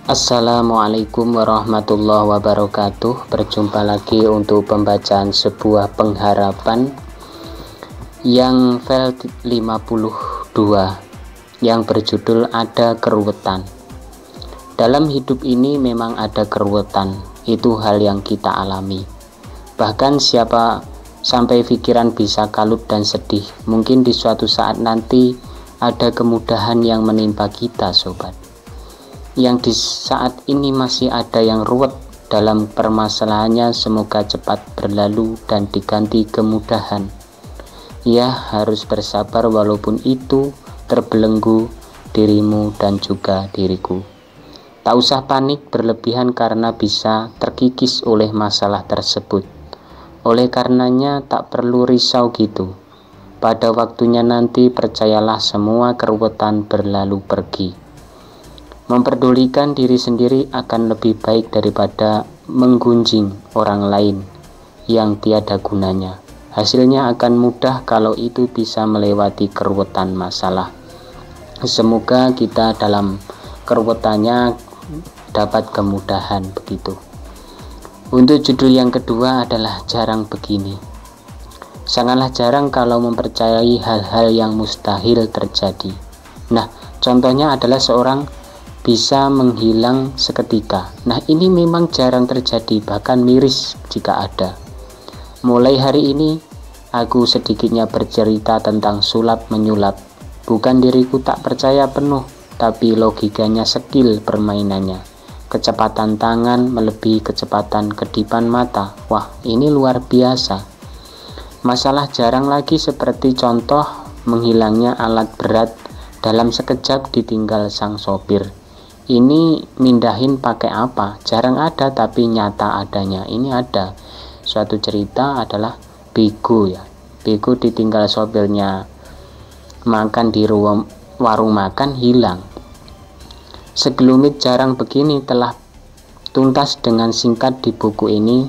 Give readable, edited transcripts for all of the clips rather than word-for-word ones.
Assalamualaikum warahmatullahi wabarakatuh. Berjumpa lagi untuk pembacaan sebuah pengharapan yang file 52 yang berjudul Ada Keruwetan. Dalam hidup ini memang ada keruwetan, itu hal yang kita alami. Bahkan siapa sampai pikiran bisa kalut dan sedih, mungkin di suatu saat nanti ada kemudahan yang menimpa kita, sobat. Yang di saat ini masih ada yang ruwet dalam permasalahannya, semoga cepat berlalu dan diganti kemudahan. Ya, harus bersabar walaupun itu terbelenggu dirimu dan juga diriku. Tak usah panik berlebihan karena bisa terkikis oleh masalah tersebut. Oleh karenanya tak perlu risau gitu. Pada waktunya nanti percayalah semua keruwetan berlalu pergi. Memperdulikan diri sendiri akan lebih baik daripada menggunjing orang lain yang tiada gunanya. Hasilnya akan mudah kalau itu bisa melewati keruwetan masalah. Semoga kita dalam keruwetannya dapat kemudahan begitu. Untuk judul yang kedua adalah jarang begini. Sangatlah jarang kalau mempercayai hal-hal yang mustahil terjadi. Nah, contohnya adalah seorang bisa menghilang seketika. Nah, ini memang jarang terjadi, bahkan miris jika ada. Mulai hari ini, aku sedikitnya bercerita tentang sulap menyulap. Bukan diriku tak percaya penuh, tapi logikanya skill permainannya. Kecepatan tangan melebihi kecepatan kedipan mata. Wah, ini luar biasa. Masalah jarang lagi seperti contoh menghilangnya alat berat dalam sekejap ditinggal sang sopir. Ini mindahin pakai apa? Jarang ada, tapi nyata adanya. Ini ada. Suatu cerita adalah Bego ya. Bego ditinggal sopirnya makan di warung makan, hilang. Segelumit jarang begini telah tuntas dengan singkat di buku ini,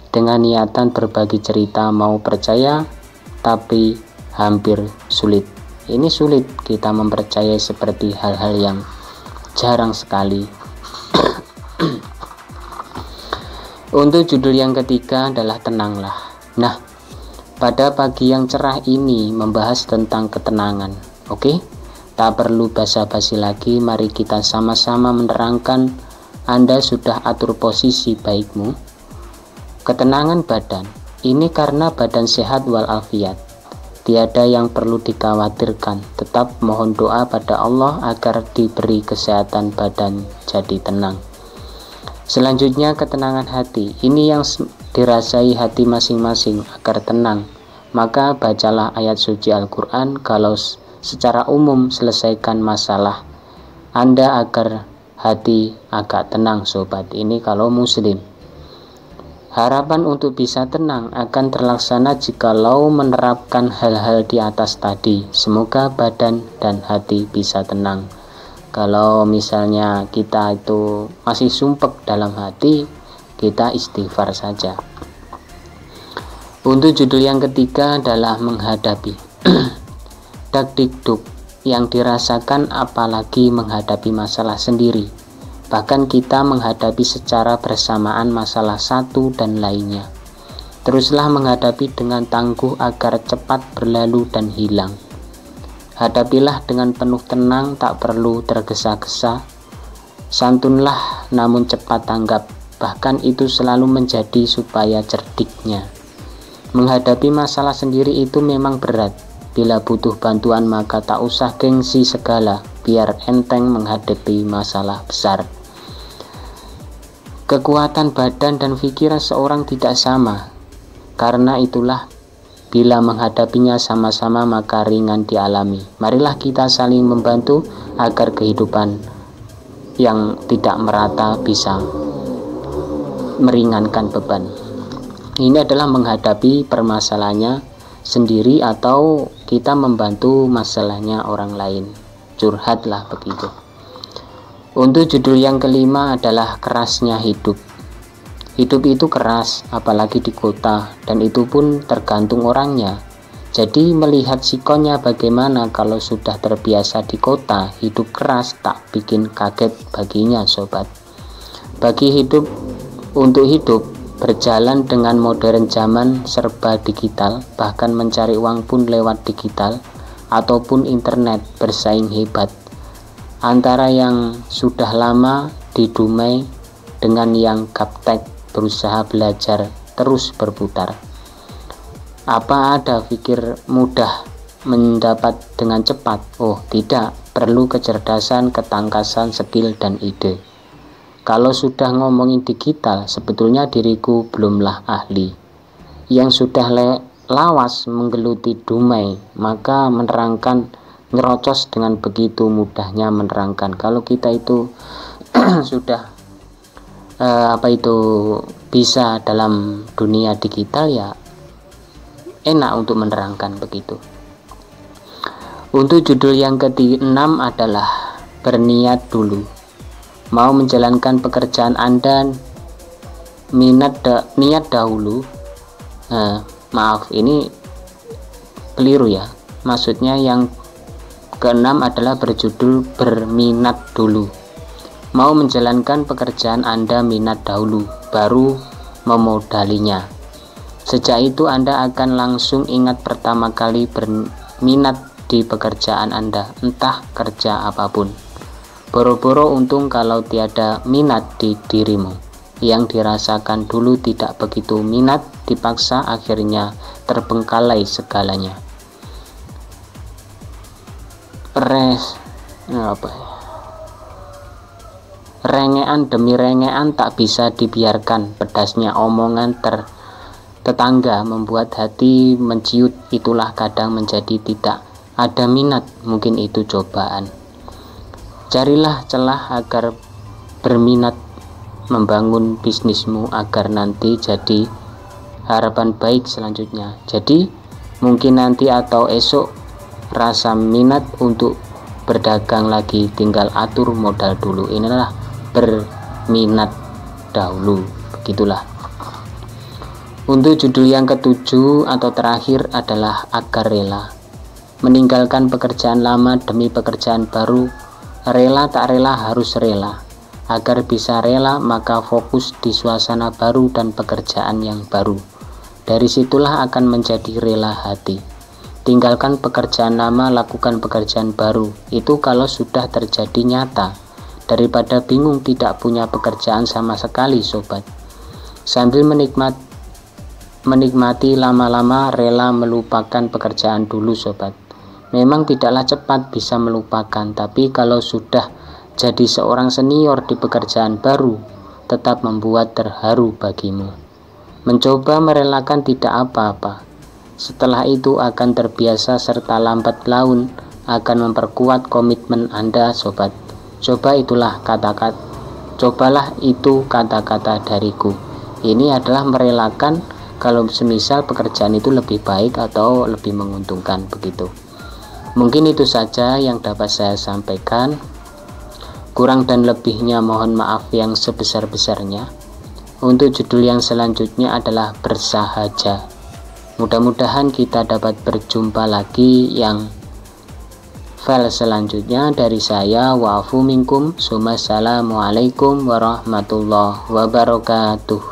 dengan niatan berbagi cerita, mau percaya tapi hampir sulit. Ini sulit kita mempercayai seperti hal-hal yang jarang sekali. Untuk judul yang ketiga adalah tenanglah. Nah, pada pagi yang cerah ini membahas tentang ketenangan. Oke? Tak perlu basa-basi lagi, mari kita sama-sama menerangkan. Anda sudah atur posisi baikmu. Ketenangan badan. Ini karena badan sehat walafiat. Tiada yang perlu dikhawatirkan. Tetap mohon doa pada Allah agar diberi kesehatan badan jadi tenang. Selanjutnya ketenangan hati. Ini yang dirasai hati masing-masing agar tenang. Maka bacalah ayat suci Al-Quran. Kalau secara umum selesaikan masalah Anda agar hati agak tenang, sobat. Ini kalau muslim. Harapan untuk bisa tenang akan terlaksana jikalau menerapkan hal-hal di atas tadi. Semoga badan dan hati bisa tenang. Kalau misalnya kita itu masih sumpek dalam hati, kita istighfar saja. Untuk judul yang ketiga adalah menghadapi. Dak-dik-duk yang dirasakan apalagi menghadapi masalah sendiri. Bahkan kita menghadapi secara bersamaan masalah satu dan lainnya. Teruslah menghadapi dengan tangguh agar cepat berlalu dan hilang. Hadapilah dengan penuh tenang, tak perlu tergesa-gesa. Santunlah namun cepat tanggap. Bahkan itu selalu menjadi supaya cerdiknya. Menghadapi masalah sendiri itu memang berat. Bila butuh bantuan maka tak usah gengsi segala, biar enteng menghadapi masalah besar. Kekuatan badan dan pikiran seorang tidak sama. Karena itulah bila menghadapinya sama-sama maka ringan dialami. Marilah kita saling membantu agar kehidupan yang tidak merata bisa meringankan beban. Ini adalah menghadapi permasalahannya sendiri atau kita membantu masalahnya orang lain. Curhatlah begitu. Untuk judul yang kelima adalah kerasnya hidup. Hidup itu keras, apalagi di kota, dan itu pun tergantung orangnya. Jadi melihat sikonya bagaimana kalau sudah terbiasa di kota, hidup keras tak bikin kaget baginya sobat. Untuk hidup berjalan dengan modern zaman serba digital, bahkan mencari uang pun lewat digital ataupun internet bersaing hebat. Antara yang sudah lama di Dumai dengan yang gaptek berusaha belajar terus berputar. Apa ada pikir mudah mendapat dengan cepat? Oh tidak, perlu kecerdasan, ketangkasan, skill, dan ide. Kalau sudah ngomongin digital, sebetulnya diriku belumlah ahli. Yang sudah lawas menggeluti Dumai, maka menerangkan ngerocos dengan begitu mudahnya menerangkan. Kalau kita itu sudah bisa dalam dunia digital, ya enak untuk menerangkan begitu. Untuk judul yang ke-6 adalah berniat dulu. Mau menjalankan pekerjaan Anda, niat dahulu. Maaf, ini keliru ya. Maksudnya yang ke-6 adalah berjudul berminat dulu. Mau menjalankan pekerjaan Anda minat dahulu, baru memodalinya. Sejak itu Anda akan langsung ingat pertama kali berminat di pekerjaan Anda, entah kerja apapun. Boro-boro untung kalau tiada minat di dirimu. Yang dirasakan dulu tidak begitu minat, dipaksa akhirnya terbengkalai segalanya. Rengean demi rengean tak bisa dibiarkan, pedasnya omongan tetangga membuat hati menciut, itulah kadang menjadi tidak ada minat, mungkin itu cobaan. Carilah celah agar berminat membangun bisnismu agar nanti jadi harapan baik selanjutnya. Jadi mungkin nanti atau esok rasa minat untuk berdagang lagi, tinggal atur modal dulu. Inilah berminat dahulu, begitulah. Untuk judul yang ke-7 atau terakhir adalah agar rela. Meninggalkan pekerjaan lama demi pekerjaan baru. Rela tak rela harus rela. Agar bisa rela maka fokus di suasana baru dan pekerjaan yang baru. Dari situlah akan menjadi rela hati. Tinggalkan pekerjaan lama, lakukan pekerjaan baru. Itu kalau sudah terjadi nyata. Daripada bingung tidak punya pekerjaan sama sekali sobat. Sambil menikmati lama-lama rela melupakan pekerjaan dulu sobat. Memang tidaklah cepat bisa melupakan, tapi kalau sudah jadi seorang senior di pekerjaan baru, tetap membuat terharu bagimu. Mencoba merelakan tidak apa-apa. Setelah itu akan terbiasa serta lambat laun akan memperkuat komitmen Anda sobat. Cobalah itu kata-kata dariku. Ini adalah merelakan kalau semisal pekerjaan itu lebih baik atau lebih menguntungkan begitu. Mungkin itu saja yang dapat saya sampaikan. Kurang dan lebihnya mohon maaf yang sebesar-besarnya. Untuk judul yang selanjutnya adalah bersahaja. Mudah-mudahan kita dapat berjumpa lagi yang file selanjutnya. Dari saya, wa'afu minkum, assalamualaikum warahmatullahi wabarakatuh.